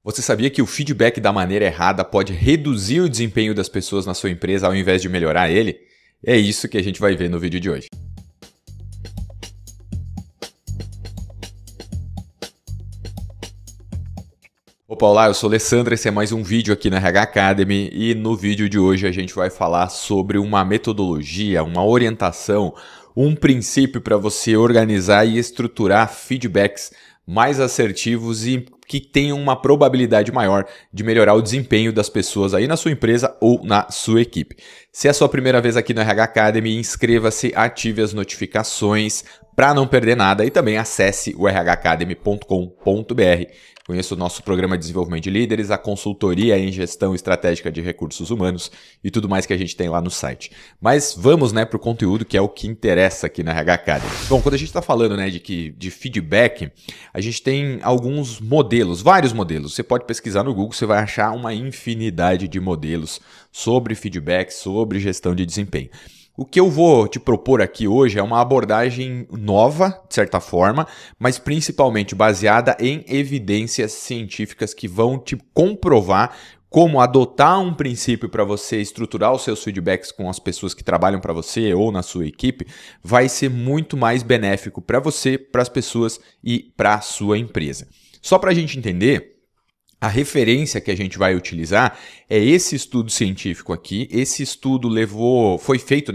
Você sabia que o feedback da maneira errada pode reduzir o desempenho das pessoas na sua empresa ao invés de melhorar ele? É isso que a gente vai ver no vídeo de hoje. Opa, olá, eu sou o Alessandro, esse é mais um vídeo aqui na RH Academy e no vídeo de hoje a gente vai falar sobre uma metodologia, uma orientação, um princípio para você organizar e estruturar feedbacks mais assertivos e que tenham uma probabilidade maior de melhorar o desempenho das pessoas aí na sua empresa ou na sua equipe. Se é a sua primeira vez aqui no RH Academy, inscreva-se, ative as notificações para não perder nada e também acesse o rhacademy.com.br. Conheça o nosso programa de desenvolvimento de líderes, a consultoria em gestão estratégica de recursos humanos e tudo mais que a gente tem lá no site. Mas vamos para o conteúdo que é o que interessa aqui na RH Academy. Bom, quando a gente está falando de feedback, a gente tem alguns modelos, vários modelos. Você pode pesquisar no Google, você vai achar uma infinidade de modelos sobre feedback, sobre gestão de desempenho. O que eu vou te propor aqui hoje é uma abordagem nova, de certa forma, mas principalmente baseada em evidências científicas que vão te comprovar como adotar um princípio para você estruturar os seus feedbacks com as pessoas que trabalham para você ou na sua equipe vai ser muito mais benéfico para você, para as pessoas e para a sua empresa. Só para a gente entender, a referência que a gente vai utilizar é esse estudo científico aqui. Esse estudo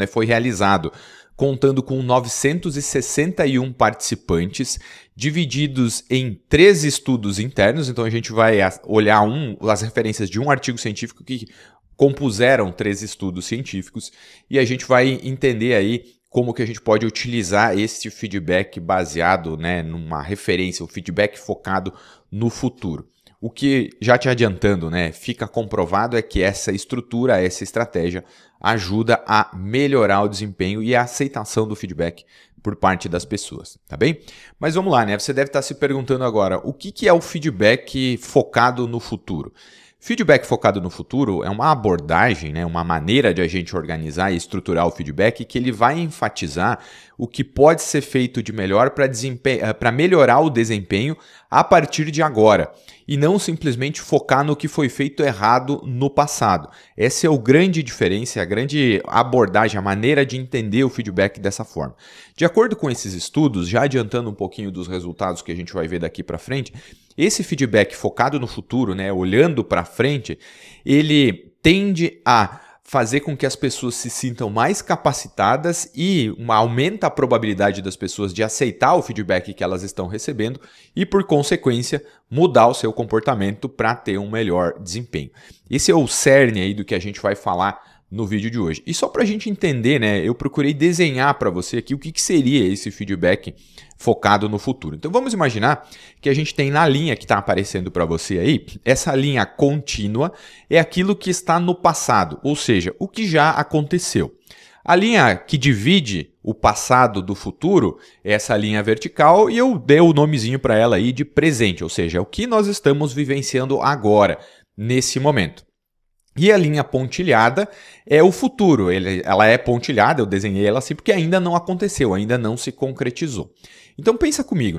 foi realizado contando com 961 participantes, divididos em 3 estudos internos. Então a gente vai olhar as referências de um artigo científico que compuseram 3 estudos científicos e a gente vai entender aí como que a gente pode utilizar esse feedback baseado numa referência, o feedback focado no futuro. O que, já te adiantando, fica comprovado é que essa estrutura, essa estratégia ajuda a melhorar o desempenho e a aceitação do feedback por parte das pessoas, tá bem? Mas vamos lá, Você deve estar se perguntando agora, o que é o feedback focado no futuro? Feedback focado no futuro é uma abordagem, uma maneira de a gente organizar e estruturar o feedback que ele vai enfatizar o que pode ser feito de melhor para melhorar o desempenho a partir de agora e não simplesmente focar no que foi feito errado no passado. Essa é a grande diferença, a grande abordagem, a maneira de entender o feedback dessa forma. De acordo com esses estudos, já adiantando um pouquinho dos resultados que a gente vai ver daqui para frente, esse feedback focado no futuro, olhando para frente, ele tende a fazer com que as pessoas se sintam mais capacitadas e aumenta a probabilidade das pessoas de aceitar o feedback que elas estão recebendo e, por consequência, mudar o seu comportamento para ter um melhor desempenho. Esse é o cerne aí do que a gente vai falar no vídeo de hoje. E só para a gente entender, eu procurei desenhar para você aqui o que seria esse feedback focado no futuro. Então vamos imaginar que a gente tem na linha que está aparecendo para você aí, essa linha contínua é aquilo que está no passado, ou seja, o que já aconteceu. A linha que divide o passado do futuro é essa linha vertical e eu dei o nomezinho para ela aí de presente, ou seja, é o que nós estamos vivenciando agora, nesse momento. E a linha pontilhada é o futuro, ela é pontilhada, eu desenhei ela assim porque ainda não aconteceu, ainda não se concretizou. Então pensa comigo,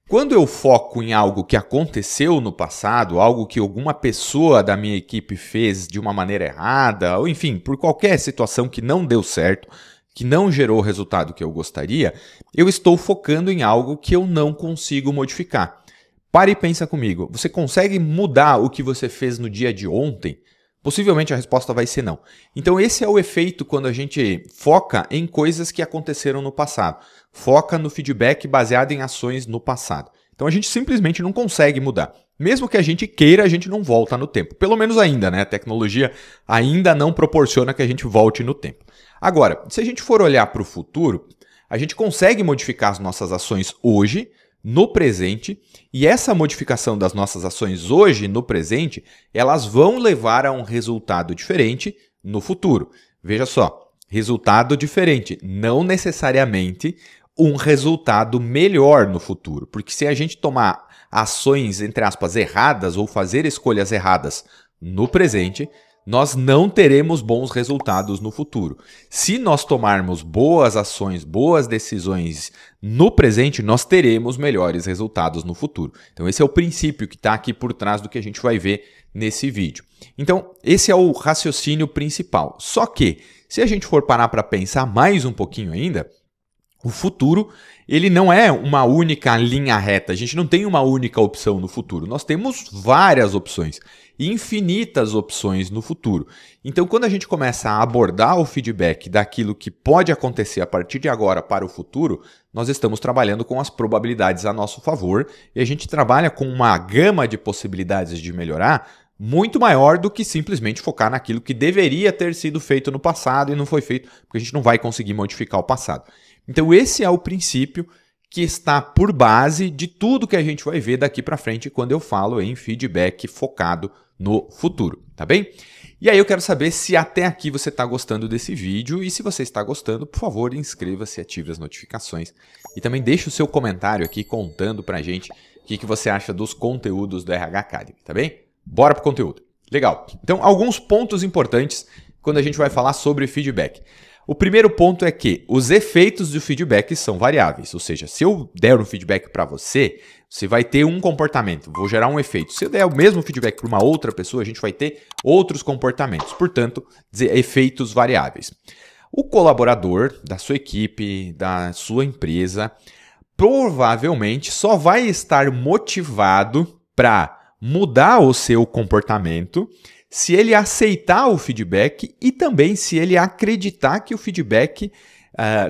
Quando eu foco em algo que aconteceu no passado, algo que alguma pessoa da minha equipe fez de uma maneira errada, ou enfim, por qualquer situação que não deu certo, que não gerou o resultado que eu gostaria, eu estou focando em algo que eu não consigo modificar. Pare e pensa comigo, você consegue mudar o que você fez no dia de ontem? Possivelmente a resposta vai ser não. Então esse é o efeito quando a gente foca em coisas que aconteceram no passado. Foca no feedback baseado em ações no passado. Então a gente simplesmente não consegue mudar. Mesmo que a gente queira, a gente não volta no tempo. Pelo menos ainda, A tecnologia ainda não proporciona que a gente volte no tempo. Agora, se a gente for olhar para o futuro, a gente consegue modificar as nossas ações hoje, no presente, e essa modificação das nossas ações hoje, no presente, elas vão levar a um resultado diferente no futuro. Veja só, resultado diferente, não necessariamente um resultado melhor no futuro, porque se a gente tomar ações, entre aspas, erradas ou fazer escolhas erradas no presente, nós não teremos bons resultados no futuro. Se nós tomarmos boas ações, boas decisões no presente, nós teremos melhores resultados no futuro. Então esse é o princípio que está aqui por trás do que a gente vai ver nesse vídeo. Então esse é o raciocínio principal. Só que, se a gente for parar para pensar mais um pouquinho ainda, o futuro, ele não é uma única linha reta, a gente não tem uma única opção no futuro, nós temos várias opções, infinitas opções no futuro. Então, quando a gente começa a abordar o feedback daquilo que pode acontecer a partir de agora para o futuro, nós estamos trabalhando com as probabilidades a nosso favor e a gente trabalha com uma gama de possibilidades de melhorar muito maior do que simplesmente focar naquilo que deveria ter sido feito no passado e não foi feito, porque a gente não vai conseguir modificar o passado. Então esse é o princípio que está por base de tudo que a gente vai ver daqui para frente quando eu falo em feedback focado no futuro, tá bem? E aí eu quero saber se até aqui você está gostando desse vídeo e se você está gostando, por favor, inscreva-se, ative as notificações e também deixe o seu comentário aqui contando pra gente o que você acha dos conteúdos do RH Academy, tá bem? Bora pro conteúdo. Legal. Então, alguns pontos importantes quando a gente vai falar sobre feedback. O primeiro ponto é que os efeitos do feedback são variáveis, ou seja, se eu der um feedback para você, você vai ter um comportamento, vou gerar um efeito. Se eu der o mesmo feedback para uma outra pessoa, a gente vai ter outros comportamentos, portanto, efeitos variáveis. O colaborador da sua equipe, da sua empresa, provavelmente só vai estar motivado para mudar o seu comportamento se ele aceitar o feedback e também se ele acreditar que o feedback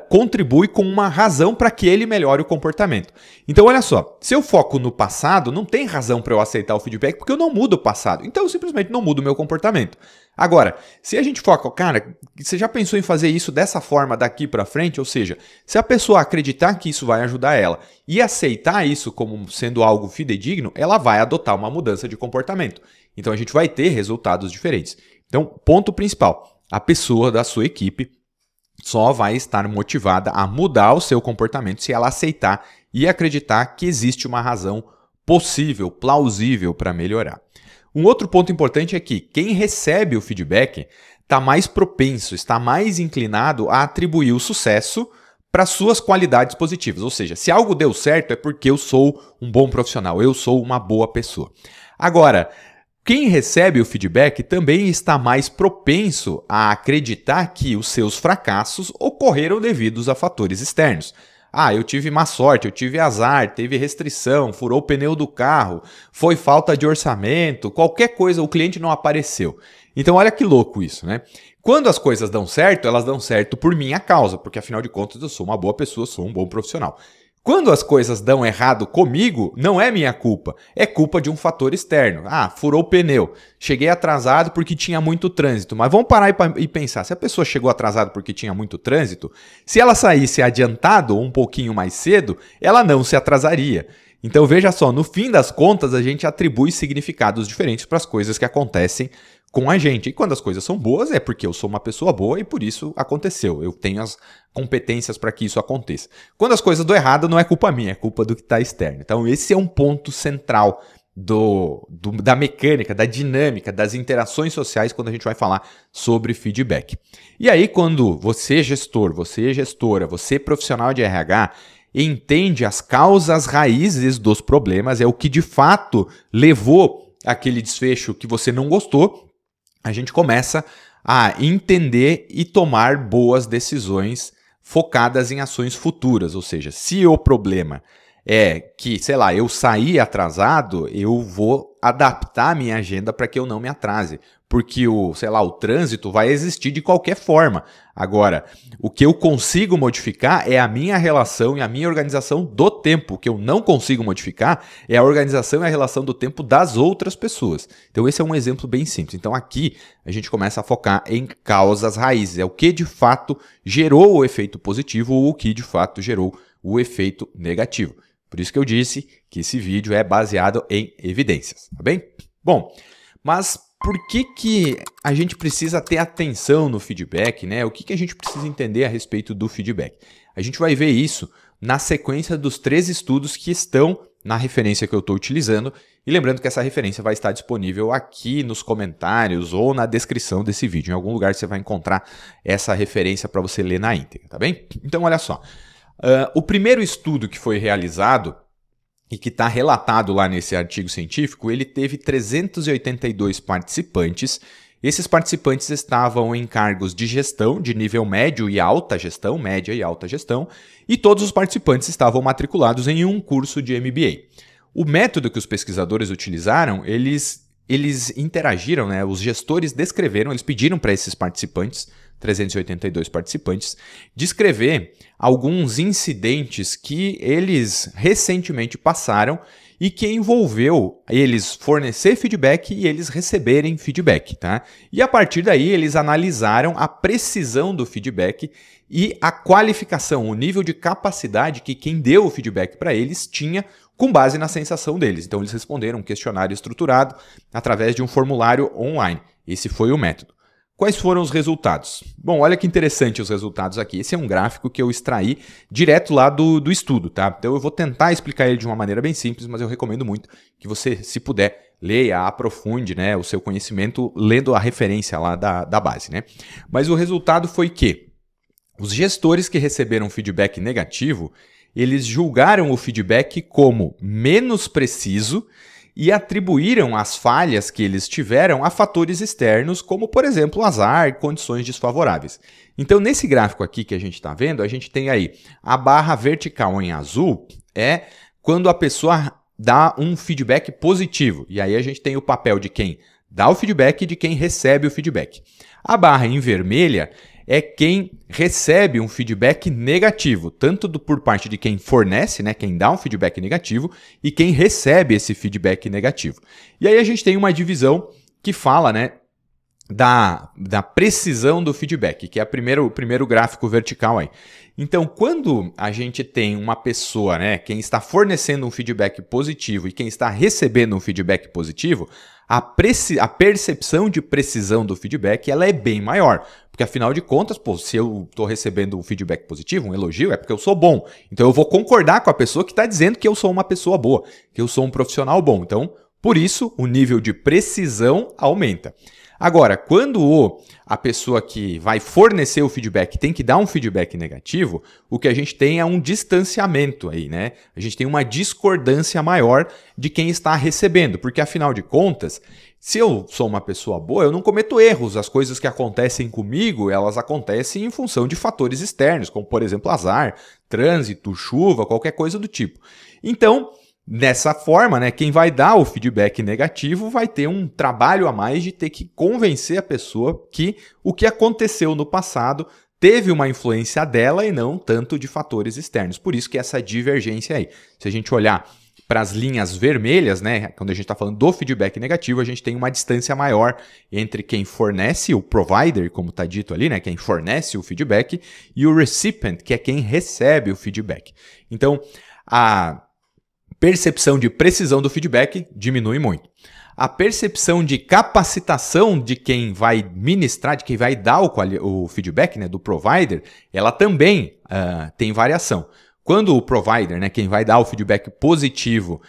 contribui com uma razão para que ele melhore o comportamento. Então, olha só, se eu foco no passado, não tem razão para eu aceitar o feedback porque eu não mudo o passado. Então, eu simplesmente não mudo o meu comportamento. Agora, se a gente foca, cara, você já pensou em fazer isso dessa forma daqui para frente? Ou seja, se a pessoa acreditar que isso vai ajudar ela e aceitar isso como sendo algo fidedigno, ela vai adotar uma mudança de comportamento. Então, a gente vai ter resultados diferentes. Então, ponto principal, a pessoa da sua equipe só vai estar motivada a mudar o seu comportamento se ela aceitar e acreditar que existe uma razão possível, plausível para melhorar. Um outro ponto importante é que quem recebe o feedback está mais propenso, está mais inclinado a atribuir o sucesso para suas qualidades positivas. Ou seja, se algo deu certo é porque eu sou um bom profissional, eu sou uma boa pessoa. Agora, quem recebe o feedback também está mais propenso a acreditar que os seus fracassos ocorreram devido a fatores externos. Ah, eu tive má sorte, eu tive azar, teve restrição, furou o pneu do carro, foi falta de orçamento, qualquer coisa, o cliente não apareceu. Então olha que louco isso, né? Quando as coisas dão certo, elas dão certo por minha causa, porque afinal de contas eu sou uma boa pessoa, sou um bom profissional. Quando as coisas dão errado comigo, não é minha culpa, é culpa de um fator externo. Ah, furou o pneu, cheguei atrasado porque tinha muito trânsito. Mas vamos parar e pensar, se a pessoa chegou atrasado porque tinha muito trânsito, se ela saísse adiantado ou um pouquinho mais cedo, ela não se atrasaria. Então veja só, no fim das contas a gente atribui significados diferentes para as coisas que acontecem com a gente. E quando as coisas são boas é porque eu sou uma pessoa boa e por isso aconteceu. Eu tenho as competências para que isso aconteça. Quando as coisas dão errado não é culpa minha, é culpa do que está externo. Então esse é um ponto central da mecânica, da dinâmica, das interações sociais quando a gente vai falar sobre feedback. E aí quando você gestor, você gestora, você profissional de RH, entende as causas raízes dos problemas, é o que de fato levou aquele desfecho que você não gostou, a gente começa a entender e tomar boas decisões focadas em ações futuras. Ou seja, se o problema é que, sei lá, eu saí atrasado, eu vou adaptar a minha agenda para que eu não me atrase. Porque o trânsito vai existir de qualquer forma. Agora, o que eu consigo modificar é a minha relação e a minha organização do tempo. O que eu não consigo modificar é a organização e a relação do tempo das outras pessoas. Então esse é um exemplo bem simples. Então aqui a gente começa a focar em causas raízes. É o que de fato gerou o efeito positivo ou o que de fato gerou o efeito negativo. Por isso que eu disse que esse vídeo é baseado em evidências, tá bem? Bom, mas por que a gente precisa ter atenção no feedback, né? O que a gente precisa entender a respeito do feedback? A gente vai ver isso na sequência dos 3 estudos que estão na referência que eu estou utilizando E lembrando que essa referência vai estar disponível aqui nos comentários ou na descrição desse vídeo. Em algum lugar você vai encontrar essa referência para você ler na íntegra, tá bem? Então, olha só. O primeiro estudo que foi realizado e que está relatado lá nesse artigo científico, ele teve 382 participantes. Esses participantes estavam em cargos de gestão de nível médio e alta gestão, média e alta gestão, e todos os participantes estavam matriculados em um curso de MBA. O método que os pesquisadores utilizaram, eles interagiram, né? Os gestores descreveram, eles pediram para esses participantes, 382 participantes, descrever alguns incidentes que eles recentemente passaram e que envolveu eles fornecer feedback e eles receberem feedback, tá? E a partir daí eles analisaram a precisão do feedback e a qualificação, o nível de capacidade que quem deu o feedback para eles tinha com base na sensação deles. Então eles responderam um questionário estruturado através de um formulário online. Esse foi o método. Quais foram os resultados? Bom, olha que interessante os resultados aqui. Esse é um gráfico que eu extraí direto lá do estudo, tá? Então eu vou tentar explicar ele de uma maneira bem simples, mas eu recomendo muito que você, se puder, leia, aprofunde, né, o seu conhecimento lendo a referência lá da base, né? Mas o resultado foi que os gestores que receberam feedback negativo, eles julgaram o feedback como menos preciso e atribuíram as falhas que eles tiveram a fatores externos, como, por exemplo, azar e condições desfavoráveis. Então, nesse gráfico aqui que a gente está vendo, a gente tem aí a barra vertical em azul, é quando a pessoa dá um feedback positivo. E aí a gente tem o papel de quem dá o feedback e de quem recebe o feedback. A barra em vermelha é quem recebe um feedback negativo, tanto por parte de quem fornece, né, quem dá um feedback negativo, e quem recebe esse feedback negativo. E aí a gente tem uma divisão que fala, né, da precisão do feedback, que é o primeiro gráfico vertical aí. Então, quando a gente tem uma pessoa, né, quem está fornecendo um feedback positivo e quem está recebendo um feedback positivo, a percepção de precisão do feedback ela é bem maior. Porque, afinal de contas, se eu estou recebendo um feedback positivo, um elogio, é porque eu sou bom. Então, eu vou concordar com a pessoa que está dizendo que eu sou uma pessoa boa, que eu sou um profissional bom. Então, por isso, o nível de precisão aumenta. Agora, quando a pessoa que vai fornecer o feedback tem que dar um feedback negativo, o que a gente tem é um distanciamento aí, né? A gente tem uma discordância maior de quem está recebendo, porque afinal de contas, se eu sou uma pessoa boa, eu não cometo erros. As coisas que acontecem comigo, elas acontecem em função de fatores externos, como por exemplo azar, trânsito, chuva, qualquer coisa do tipo. Então, dessa forma, né, quem vai dar o feedback negativo vai ter um trabalho a mais de ter que convencer a pessoa que o que aconteceu no passado teve uma influência dela e não tanto de fatores externos. Por isso que essa divergência aí. Se a gente olhar para as linhas vermelhas, né, quando a gente está falando do feedback negativo, a gente tem uma distância maior entre quem fornece, o provider, como está dito ali, né, quem fornece o feedback, e o recipient, que é quem recebe o feedback. Então, a percepção de precisão do feedback diminui muito. A percepção de capacitação de quem vai ministrar, de quem vai dar o feedback, né, do provider, ela também tem variação. Quando o provider, né, quem vai dar o feedback positivo,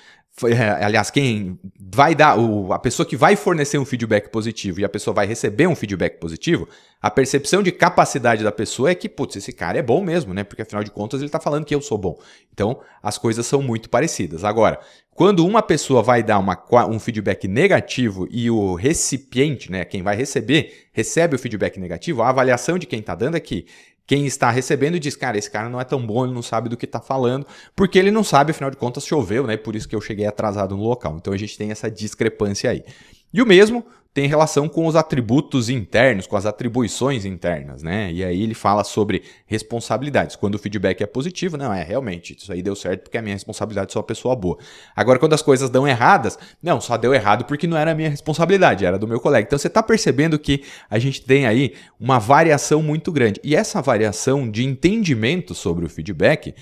aliás, quem vai dar, a pessoa que vai fornecer um feedback positivo e a pessoa vai receber um feedback positivo, a percepção de capacidade da pessoa é que, putz, esse cara é bom mesmo, né? Porque afinal de contas ele está falando que eu sou bom. Então, as coisas são muito parecidas. Agora, quando uma pessoa vai dar um feedback negativo e o recipiente, né, quem vai receber, recebe o feedback negativo, a avaliação de quem está dando é que quem está recebendo diz, cara, esse cara não é tão bom, ele não sabe do que está falando, porque ele não sabe, afinal de contas, choveu, né? Por isso que eu cheguei atrasado no local. Então a gente tem essa discrepância aí. E o mesmo tem relação com os atributos internos, com as atribuições internas, né? E aí ele fala sobre responsabilidades. Quando o feedback é positivo, não, realmente, isso aí deu certo porque é a minha responsabilidade, sou uma pessoa boa. Agora, quando as coisas dão erradas, não, só deu errado porque não era a minha responsabilidade, era do meu colega. Então, você está percebendo que a gente tem aí uma variação muito grande. E essa variação de entendimento sobre o feedback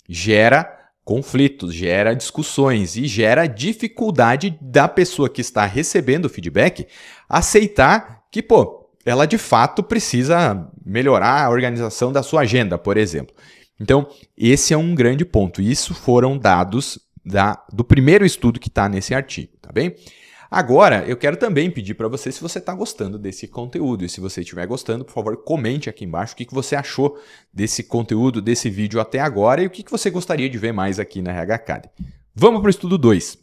gera conflitos, gera discussões e gera dificuldade da pessoa que está recebendo o feedback aceitar que, ela de fato precisa melhorar a organização da sua agenda, por exemplo. Então, esse é um grande ponto. Isso foram dados do primeiro estudo que está nesse artigo. Tá? tá bem? Agora, eu quero também pedir para você se você está gostando desse conteúdo. E se você estiver gostando, por favor, comente aqui embaixo o que você achou desse conteúdo, desse vídeo até agora e o que você gostaria de ver mais aqui na RH Academy. Vamos para o estudo 2.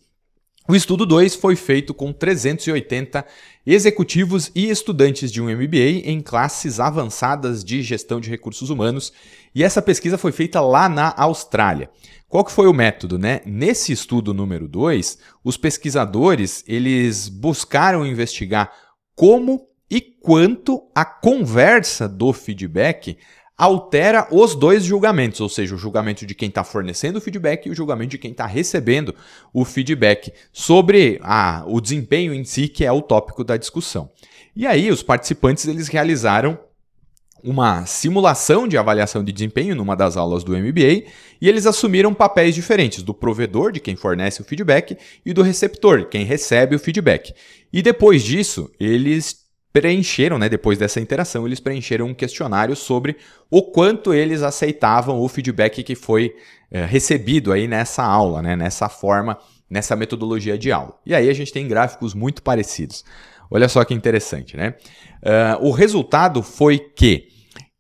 O estudo 2 foi feito com 380 executivos e estudantes de um MBA em classes avançadas de gestão de recursos humanos, e essa pesquisa foi feita lá na Austrália. Qual que foi o método, né? Nesse estudo número 2, os pesquisadores eles buscaram investigar como e quanto a conversa do feedback altera os dois julgamentos, ou seja, o julgamento de quem está fornecendo o feedback e o julgamento de quem está recebendo o feedback sobre o desempenho em si, que é o tópico da discussão. E aí os participantes eles realizaram uma simulação de avaliação de desempenho numa das aulas do MBA e eles assumiram papéis diferentes, do provedor, de quem fornece o feedback, e do receptor, quem recebe o feedback. E depois disso, eles preencheram, né, depois dessa interação, eles preencheram um questionário sobre o quanto eles aceitavam o feedback que foi recebido aí nessa aula, né, nessa forma, nessa metodologia de aula. E aí a gente tem gráficos muito parecidos. Olha só que interessante, né? O resultado foi que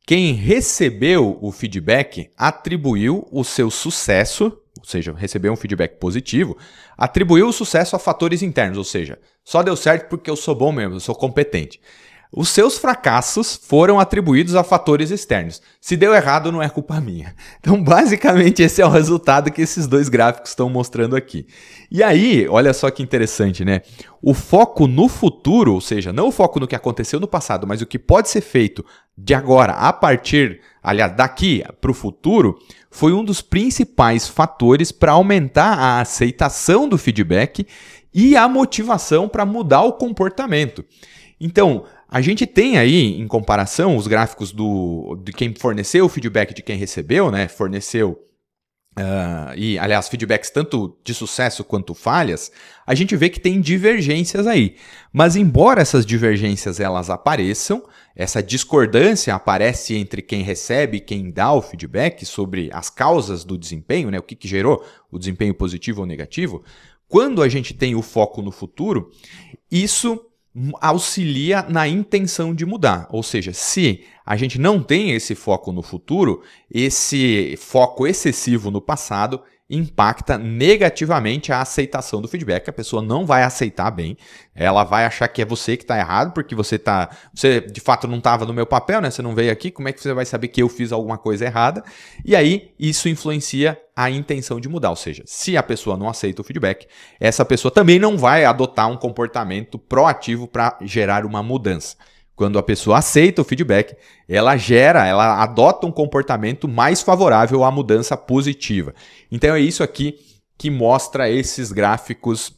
quem recebeu o feedback atribuiu o seu sucesso, ou seja, recebeu um feedback positivo, atribuiu o sucesso a fatores internos, ou seja, só deu certo porque eu sou bom mesmo, eu sou competente. Os seus fracassos foram atribuídos a fatores externos. Se deu errado, não é culpa minha. Então, basicamente, esse é o resultado que esses dois gráficos estão mostrando aqui. E aí, olha só que interessante, né? O foco no futuro, ou seja, não o foco no que aconteceu no passado, mas o que pode ser feito de agora, a partir, aliás, daqui para o futuro, foi um dos principais fatores para aumentar a aceitação do feedback e a motivação para mudar o comportamento. Então, a gente tem aí, em comparação, os gráficos de quem forneceu o feedback de quem recebeu, né? Forneceu, e aliás, feedbacks tanto de sucesso quanto falhas, a gente vê que tem divergências aí. Mas embora essas divergências elas apareçam, essa discordância aparece entre quem recebe e quem dá o feedback sobre as causas do desempenho, né? O que gerou o desempenho positivo ou negativo. Quando a gente tem o foco no futuro, isso auxilia na intenção de mudar. Ou seja, se a gente não tem esse foco no futuro, esse foco excessivo no passado impacta negativamente a aceitação do feedback. A pessoa não vai aceitar bem, ela vai achar que é você que está errado, porque você de fato não estava no meu papel, né? Você não veio aqui, como é que você vai saber que eu fiz alguma coisa errada? E aí isso influencia a intenção de mudar, ou seja, se a pessoa não aceita o feedback, essa pessoa também não vai adotar um comportamento proativo para gerar uma mudança. Quando a pessoa aceita o feedback, ela adota um comportamento mais favorável à mudança positiva. Então é isso aqui que mostra esses gráficos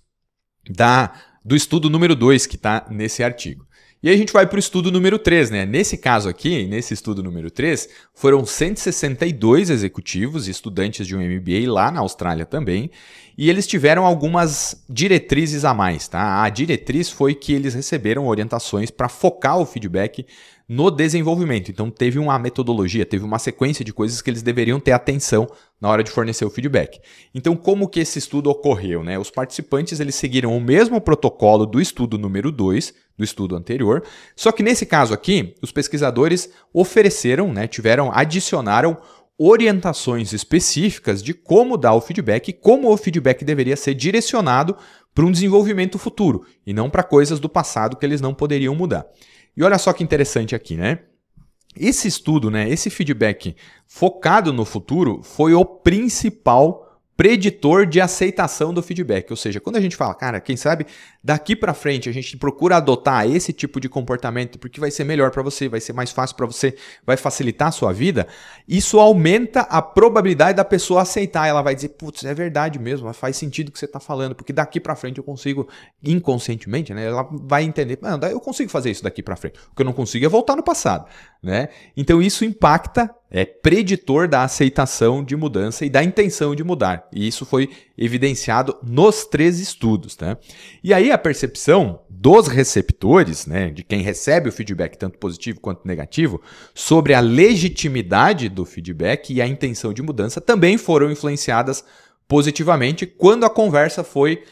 do estudo número 2 que está nesse artigo. E aí a gente vai para o estudo número 3, né? Nesse caso aqui, nesse estudo número 3, foram 162 executivos e estudantes de um MBA lá na Austrália também, e eles tiveram algumas diretrizes a mais, tá? A diretriz foi que eles receberam orientações para focar o feedback no desenvolvimento. Então teve uma metodologia, teve uma sequência de coisas que eles deveriam ter atenção na hora de fornecer o feedback. Então como que esse estudo ocorreu, né? Os participantes eles seguiram o mesmo protocolo do estudo número 2, do estudo anterior, só que nesse caso aqui, os pesquisadores ofereceram, né, adicionaram orientações específicas de como dar o feedback e como o feedback deveria ser direcionado para um desenvolvimento futuro e não para coisas do passado que eles não poderiam mudar. E olha só que interessante aqui, né? Esse estudo, né, esse feedback focado no futuro foi o principal preditor de aceitação do feedback. Ou seja, quando a gente fala, cara, quem sabe daqui para frente a gente procura adotar esse tipo de comportamento porque vai ser melhor para você, vai ser mais fácil para você, vai facilitar a sua vida, isso aumenta a probabilidade da pessoa aceitar. Ela vai dizer, putz, é verdade mesmo, faz sentido o que você está falando, porque daqui para frente eu consigo, inconscientemente, né, ela vai entender, eu consigo fazer isso daqui para frente. O que eu não consigo é voltar no passado, né? Então isso impacta, é preditor da aceitação de mudança e da intenção de mudar. E isso foi evidenciado nos 3 estudos, tá? E aí a percepção dos receptores, né, de quem recebe o feedback tanto positivo quanto negativo, sobre a legitimidade do feedback e a intenção de mudança também foram influenciadas positivamente quando a conversa foi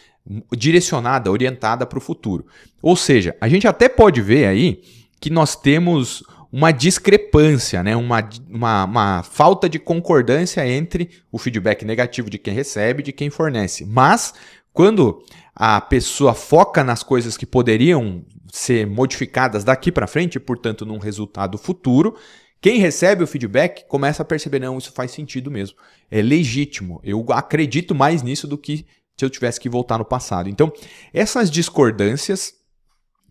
direcionada, orientada para o futuro. Ou seja, a gente até pode ver aí que nós temos uma discrepância, né? uma falta de concordância entre o feedback negativo de quem recebe e de quem fornece. Mas, quando a pessoa foca nas coisas que poderiam ser modificadas daqui para frente, e, portanto, num resultado futuro, quem recebe o feedback começa a perceber, não, isso faz sentido mesmo, é legítimo, eu acredito mais nisso do que se eu tivesse que voltar no passado. Então, essas discordâncias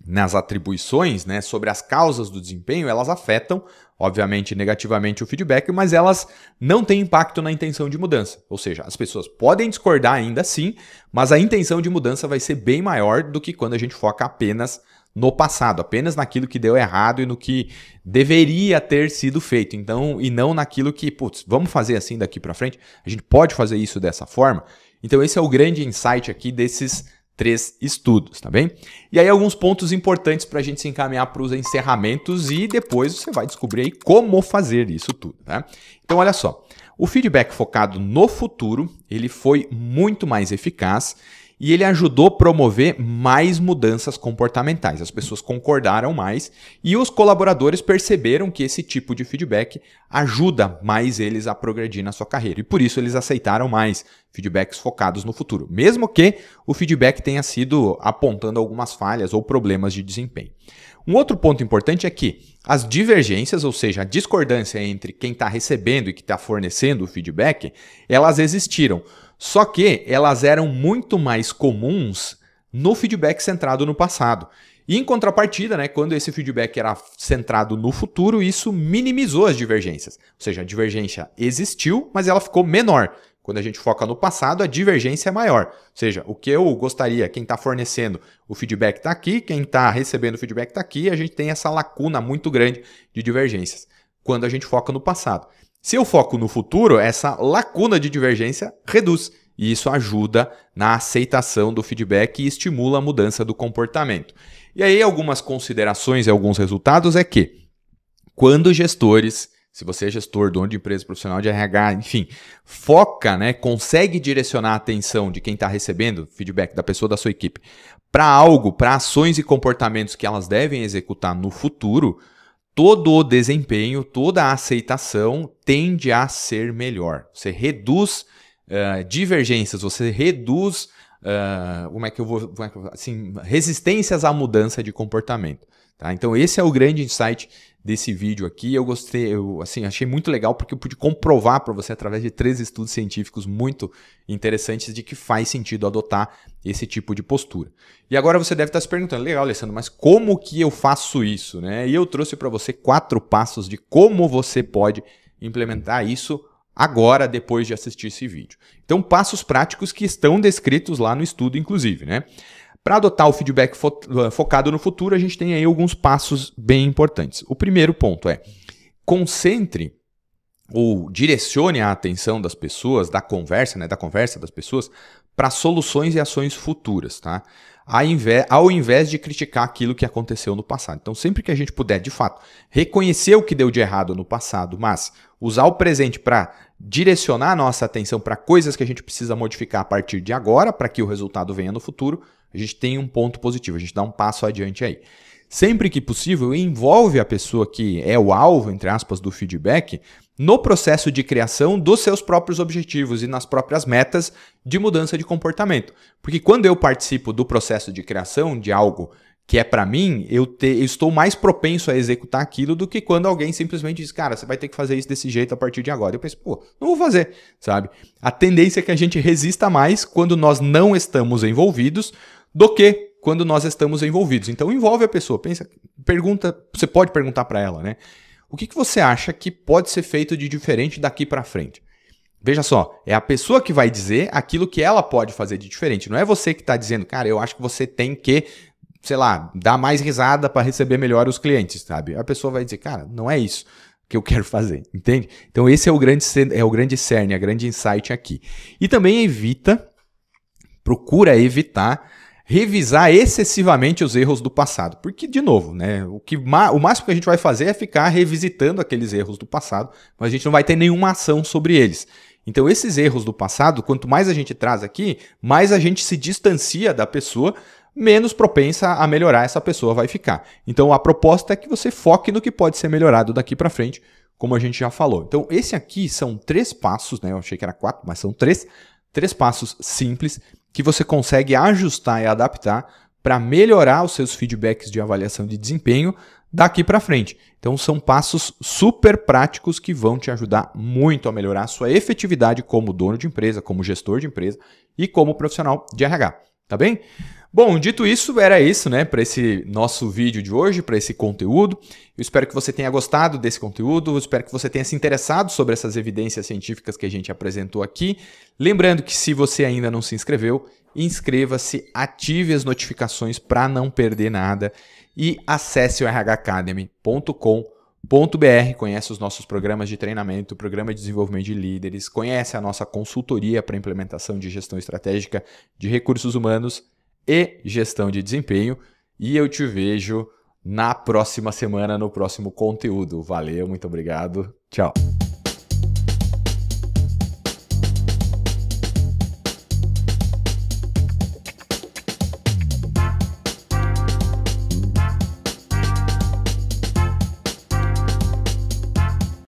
nas atribuições, né, sobre as causas do desempenho, elas afetam, obviamente, negativamente o feedback, mas elas não têm impacto na intenção de mudança. Ou seja, as pessoas podem discordar ainda assim, mas a intenção de mudança vai ser bem maior do que quando a gente foca apenas no passado, apenas naquilo que deu errado e no que deveria ter sido feito. Então, e não naquilo que, putz, vamos fazer assim daqui para frente? A gente pode fazer isso dessa forma? Então, esse é o grande insight aqui desses 3 estudos, tá bem? E aí alguns pontos importantes para a gente se encaminhar para os encerramentos e depois você vai descobrir aí como fazer isso tudo, tá? Então, olha só, o feedback focado no futuro, ele foi muito mais eficaz e ele ajudou a promover mais mudanças comportamentais. As pessoas concordaram mais e os colaboradores perceberam que esse tipo de feedback ajuda mais eles a progredir na sua carreira. E por isso eles aceitaram mais feedbacks focados no futuro, mesmo que o feedback tenha sido apontando algumas falhas ou problemas de desempenho. Um outro ponto importante é que as divergências, ou seja, a discordância entre quem está recebendo e que está fornecendo o feedback, elas existiram. Só que elas eram muito mais comuns no feedback centrado no passado. E em contrapartida, né, quando esse feedback era centrado no futuro, isso minimizou as divergências. Ou seja, a divergência existiu, mas ela ficou menor. Quando a gente foca no passado, a divergência é maior. Ou seja, o que eu gostaria, quem está fornecendo o feedback está aqui, quem está recebendo o feedback está aqui, e a gente tem essa lacuna muito grande de divergências, quando a gente foca no passado. Se eu foco no futuro, essa lacuna de divergência reduz. E isso ajuda na aceitação do feedback e estimula a mudança do comportamento. E aí algumas considerações e alguns resultados é que quando gestores, se você é gestor, dono de empresa, profissional de RH, enfim, foca, né, consegue direcionar a atenção de quem está recebendo feedback da pessoa da sua equipe para algo, para ações e comportamentos que elas devem executar no futuro, todo o desempenho, toda a aceitação tende a ser melhor. Você reduz divergências, você reduz resistências à mudança de comportamento. Tá? Então esse é o grande insight desse vídeo aqui. Eu gostei, achei muito legal porque eu pude comprovar para você através de 3 estudos científicos muito interessantes de que faz sentido adotar esse tipo de postura. E agora você deve estar se perguntando, legal, Alessandro, mas como que eu faço isso, né? E eu trouxe para você 4 passos de como você pode implementar isso agora, depois de assistir esse vídeo. Então, passos práticos que estão descritos lá no estudo, inclusive, né? Para adotar o feedback focado no futuro, a gente tem aí alguns passos bem importantes. O primeiro ponto é concentre ou direcione a atenção das pessoas, da conversa das pessoas, para soluções e ações futuras, tá? Ao invés de criticar aquilo que aconteceu no passado. Então, sempre que a gente puder, de fato, reconhecer o que deu de errado no passado, mas usar o presente para direcionar a nossa atenção para coisas que a gente precisa modificar a partir de agora, para que o resultado venha no futuro, a gente tem um ponto positivo, a gente dá um passo adiante aí. Sempre que possível, envolve a pessoa que é o alvo, entre aspas, do feedback, no processo de criação dos seus próprios objetivos e nas próprias metas de mudança de comportamento. Porque quando eu participo do processo de criação de algo que é para mim, eu estou mais propenso a executar aquilo do que quando alguém simplesmente diz, cara, você vai ter que fazer isso desse jeito a partir de agora. Eu penso, pô, não vou fazer, sabe? A tendência é que a gente resista mais quando nós não estamos envolvidos do que quando nós estamos envolvidos. Então envolve a pessoa, pergunta, você pode perguntar para ela, né? O que você acha que pode ser feito de diferente daqui para frente? Veja só, é a pessoa que vai dizer aquilo que ela pode fazer de diferente. Não é você que está dizendo, cara, eu acho que você tem que, sei lá, dar mais risada para receber melhor os clientes, sabe? A pessoa vai dizer, cara, não é isso que eu quero fazer, entende? Então esse é o grande cerne, a grande insight aqui. E também procura evitar revisar excessivamente os erros do passado. Porque, de novo, né, o máximo que a gente vai fazer é ficar revisitando aqueles erros do passado, mas a gente não vai ter nenhuma ação sobre eles. Então esses erros do passado, quanto mais a gente traz aqui, mais a gente se distancia da pessoa, menos propensa a melhorar essa pessoa vai ficar. Então a proposta é que você foque no que pode ser melhorado daqui para frente, como a gente já falou. Então esse aqui são 3 passos, né? Eu achei que era 4, mas são 3 passos simples que você consegue ajustar e adaptar para melhorar os seus feedbacks de avaliação de desempenho daqui para frente. Então são passos super práticos que vão te ajudar muito a melhorar a sua efetividade como dono de empresa, como gestor de empresa e como profissional de RH, tá bem? Bom, dito isso, era isso, né, para esse nosso vídeo de hoje, para esse conteúdo. Eu espero que você tenha gostado desse conteúdo, eu espero que você tenha se interessado sobre essas evidências científicas que a gente apresentou aqui. Lembrando que se você ainda não se inscreveu, inscreva-se, ative as notificações para não perder nada e acesse o rhacademy.com.br, conhece os nossos programas de treinamento, programa de desenvolvimento de líderes, conhece a nossa consultoria para implementação de gestão estratégica de recursos humanos e gestão de desempenho, e eu te vejo na próxima semana no próximo conteúdo. Valeu, muito obrigado, tchau!